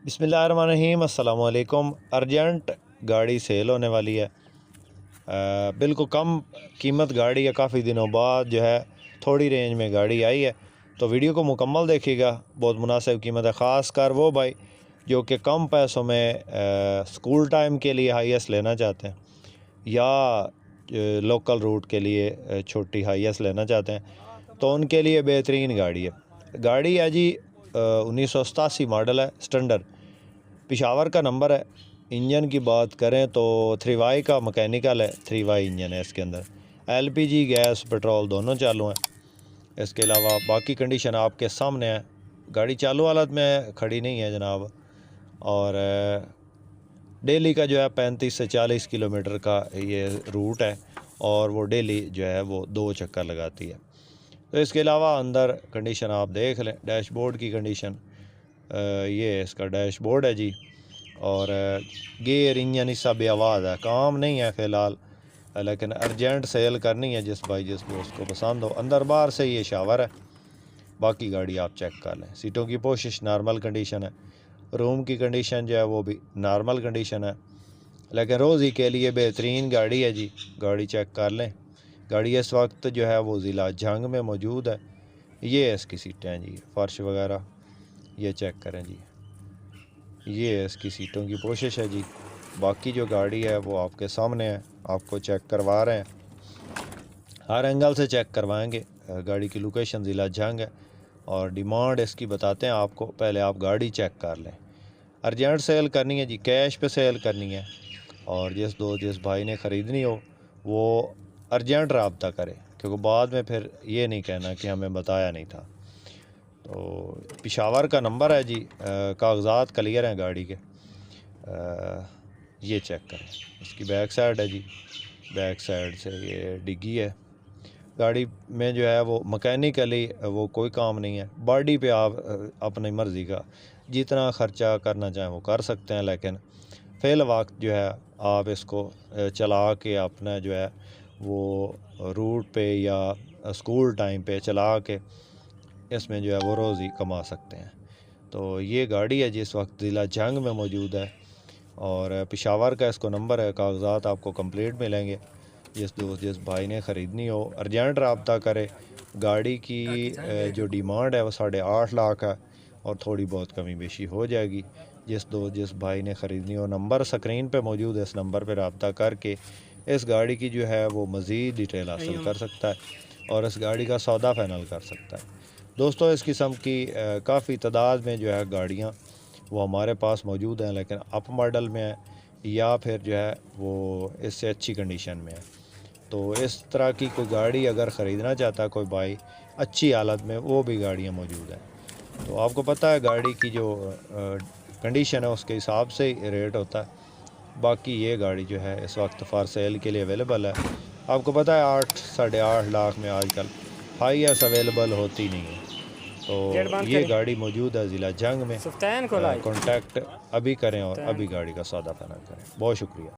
बिस्मिल्लाहिर्रहमानिर्रहीम, अस्सलाम वालेकुम। अर्जेंट गाड़ी सेल होने वाली है। बिल्कुल कम कीमत गाड़ी है। काफ़ी दिनों बाद जो है थोड़ी रेंज में गाड़ी आई है, तो वीडियो को मुकम्मल देखिएगा। बहुत मुनासिब कीमत है, ख़ास कर वो भाई जो कि कम पैसों में स्कूल टाइम के लिए हाईएस्ट लेना चाहते हैं या लोकल रूट के लिए छोटी हाईएस्ट लेना चाहते हैं, तो उनके लिए बेहतरीन गाड़ी है। गाड़ी है जी 1987 मॉडल है, स्टैंडर्ड, पिशावर का नंबर है। इंजन की बात करें तो 3Y का मैकेनिकल है, 3Y इंजन है। इसके अंदर LPG गैस पेट्रोल दोनों चालू हैं। इसके अलावा बाकी कंडीशन आपके सामने है। गाड़ी चालू हालत में खड़ी नहीं है जनाब, और डेली का जो है 35 से 40 किलोमीटर का ये रूट है, और वो डेली जो है वो 2 चक्कर लगाती है। तो इसके अलावा अंदर कंडीशन आप देख लें। डैशबोर्ड की कंडीशन, ये इसका डैशबोर्ड है जी, और गेयर इंजन हिस्सा भी आवाज़ है, काम नहीं है फ़िलहाल, लेकिन अर्जेंट सेल करनी है जिस दोस्त को पसंद हो। अंदर बाहर से ये शावर है। बाकी गाड़ी आप चेक कर लें। सीटों की पोशिश नॉर्मल कंडीशन है। रूम की कंडीशन जो है वो भी नॉर्मल कंडीशन है, लेकिन रोज़ी के लिए बेहतरीन गाड़ी है जी। गाड़ी चेक कर लें। गाड़ी इस वक्त जो है वो ज़िला जंग में मौजूद है। ये इसकी सीटें हैं जी, फ़र्श वगैरह ये चेक करें जी। ये इसकी सीटों की पोशिश है जी। बाकी जो गाड़ी है वो आपके सामने है, आपको चेक करवा रहे हैं, हर एंगल से चेक करवाएंगे। गाड़ी की लोकेशन ज़िला जंग है, और डिमांड इसकी बताते हैं आपको। पहले आप गाड़ी चेक कर लें। अर्जेंट सेल करनी है जी, कैश पे सेल करनी है, और जिस भाई ने ख़रीदनी हो वो अर्जेंट रब्ता करे, क्योंकि बाद में फिर ये नहीं कहना कि हमें बताया नहीं था। तो पिशावर का नंबर है जी। कागज़ात क्लियर हैं गाड़ी के। ये चेक करें। इसकी बैक साइड है जी, बैक साइड से ये डिग्गी है। गाड़ी में जो है वो मैकेनिकली वो कोई काम नहीं है। बॉडी पे आप अपनी मर्ज़ी का जितना ख़र्चा करना चाहें वो कर सकते हैं, लेकिन फ़िल वक्त जो है आप इसको चला के अपना जो है वो रूट पे या स्कूल टाइम पे चला के इसमें जो है वो रोज़ी कमा सकते हैं। तो ये गाड़ी है जिस वक्त ज़िला जंग में मौजूद है, और पिशावर का इसको नंबर है। कागज़ात आपको कंप्लीट मिलेंगे। जिस भाई ने ख़रीदनी हो अर्जेंट रब्ता करे। गाड़ी की जो डिमांड है वो 8.5 लाख है, और थोड़ी बहुत कमी बेशी हो जाएगी। जिस भाई ने ख़रीदनी हो, नंबर स्क्रीन पे मौजूद है, इस नंबर पे रब्ता करके इस गाड़ी की जो है वो मज़ीद डिटेल हासिल कर सकता है, और इस गाड़ी का सौदा फाइनल कर सकता है। दोस्तों, इस किस्म की काफ़ी तादाद में जो है गाड़ियाँ वो हमारे पास मौजूद हैं, लेकिन अप मॉडल में है या फिर जो है वो इससे अच्छी कंडीशन में है। तो इस तरह की कोई गाड़ी अगर ख़रीदना चाहता है कोई भाई अच्छी हालत में, वो भी गाड़ियाँ मौजूद हैं। तो आपको पता है गाड़ी की जो कंडीशन है उसके हिसाब से ही रेट होता है। बाकी ये गाड़ी जो है इस वक्त फॉर सेल के लिए अवेलेबल है। आपको पता है 8-8.5 लाख में आजकल हाईएस्ट अवेलेबल होती नहीं है। तो ये गाड़ी मौजूद है ज़िला जंग में। कॉन्टैक्ट अभी करें और अभी गाड़ी का सौदा फाइनल करें। बहुत शुक्रिया।